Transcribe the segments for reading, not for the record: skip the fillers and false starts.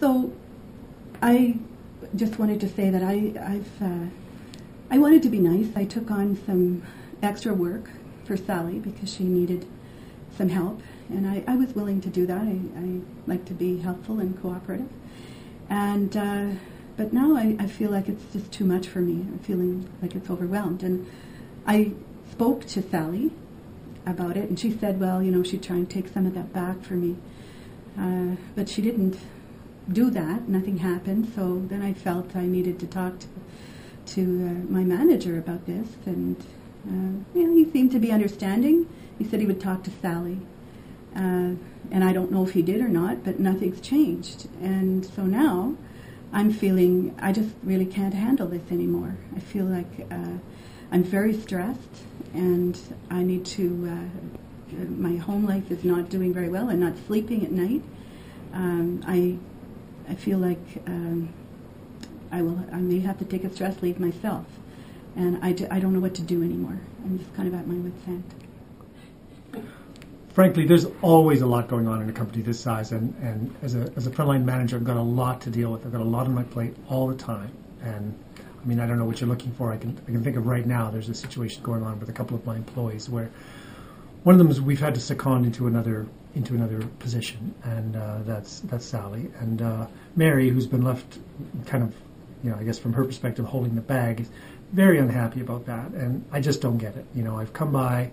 So I just wanted to say that I wanted to be nice. I took on some extra work for Sally because she needed some help, and I was willing to do that. I like to be helpful and cooperative. And but now I feel like it's just too much for me. I'm feeling like it's overwhelmed. And I spoke to Sally about it, and she said, well, she'd try and take some of that back for me. But she didn't do that. Nothing happened. So then I felt I needed to talk to my manager about this, and he seemed to be understanding. He said he would talk to Sally. And I don't know if he did or not, but nothing's changed. And so now I'm feeling I just really can't handle this anymore. I feel like I'm very stressed, and I need to, my home life is not doing very well. I'm not sleeping at night. I feel like I may have to take a stress leave myself. And I don't know what to do anymore. I'm just kind of at my wit's end. Frankly, there's always a lot going on in a company this size, and as a frontline manager, I've got a lot to deal with. I've got a lot on my plate all the time, and I mean, I don't know what you're looking for. I can think of right now. There's a situation going on with a couple of my employees where one of them is we've had to second into another position, and that's Sally, and Mary, who's been left kind of, I guess from her perspective, holding the bag, is very unhappy about that, and I just don't get it. I've come by.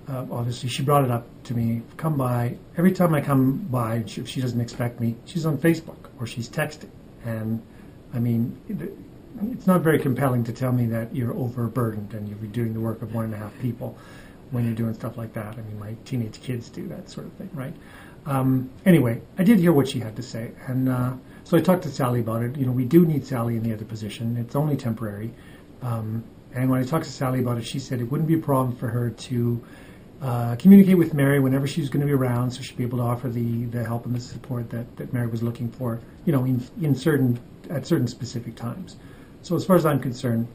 Obviously, she brought it up to me. Come by. Every time I come by, if she doesn't expect me, she's on Facebook or she's texting. And, I mean, it's not very compelling to tell me that you're overburdened and you're doing the work of 1.5 people when you're doing stuff like that. I mean, my teenage kids do that sort of thing, right? Anyway, I did hear what she had to say. And so I talked to Sally about it. We do need Sally in the other position. It's only temporary. And when I talked to Sally about it, she said it wouldn't be a problem for her to communicate with Mary whenever she's going to be around, so she'd be able to offer the help and the support that Mary was looking for, at certain specific times. So as far as I'm concerned,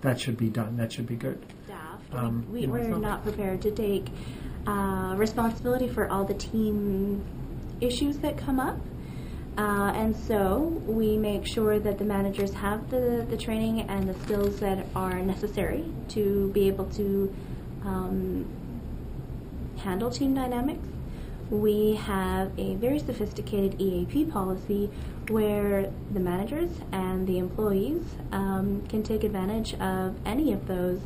that should be done. That should be good. Staff, we're not prepared to take responsibility for all the team issues that come up. And so we make sure that the managers have the training and the skills that are necessary to be able to handle team dynamics. We have a very sophisticated EAP policy where the managers and the employees can take advantage of any of those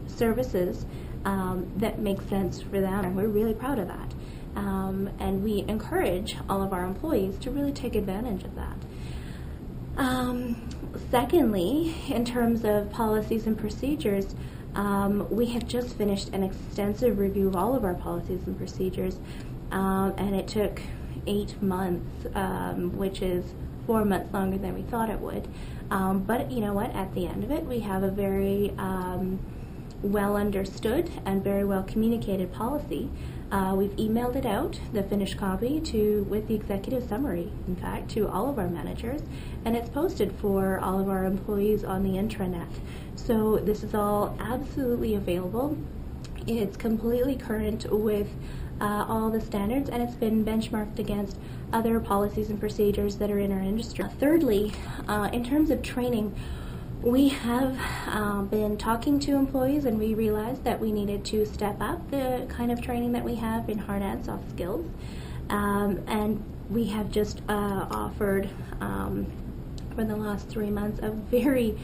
services that make sense for them, and we're really proud of that. And we encourage all of our employees to really take advantage of that. Secondly, in terms of policies and procedures, we have just finished an extensive review of all of our policies and procedures, and it took 8 months, which is 4 months longer than we thought it would. But you know what? At the end of it, we have a very well understood and very well communicated policy. We've emailed it out, the finished copy, with the executive summary, in fact, to all of our managers, and it's posted for all of our employees on the intranet. So this is all absolutely available. It's completely current with all the standards, and it's been benchmarked against other policies and procedures that are in our industry. Thirdly, in terms of training, we have been talking to employees, and we realized that we needed to step up the kind of training that we have in hard and soft skills. And we have just offered, for the last 3 months, a very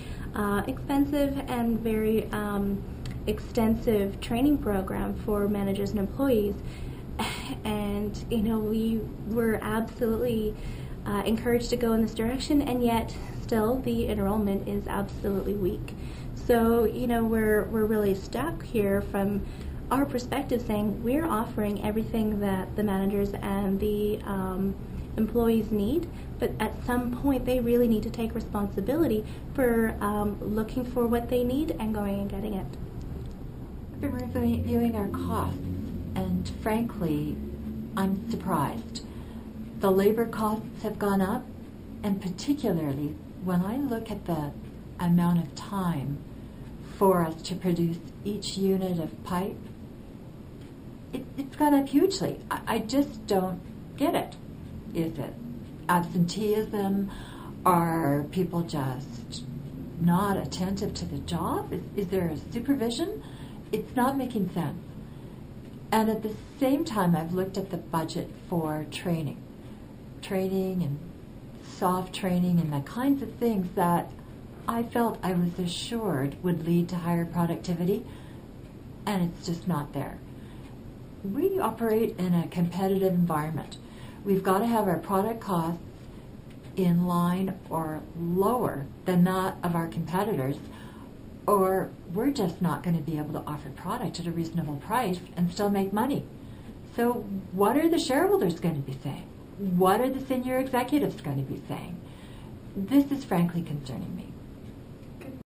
expensive and very extensive training program for managers and employees. And, we were absolutely encouraged to go in this direction, and yet still the enrollment is absolutely weak. So, we're really stuck here from our perspective, saying we're offering everything that the managers and the employees need, but at some point they really need to take responsibility for looking for what they need and going and getting it. We're reviewing our costs, and frankly, I'm surprised. The labor costs have gone up, and particularly when I look at the amount of time for us to produce each unit of pipe, it's gone up hugely. I just don't get it. Is it absenteeism? Are people just not attentive to the job? Is there a supervision? It's not making sense. And at the same time, I've looked at the budget for training and soft training and the kinds of things that I felt I was assured would lead to higher productivity, and it's just not there. We operate in a competitive environment. We've got to have our product costs in line or lower than that of our competitors, or we're just not going to be able to offer product at a reasonable price and still make money. So what are the shareholders going to be saying? What are the senior executives going to be saying? This is frankly concerning me.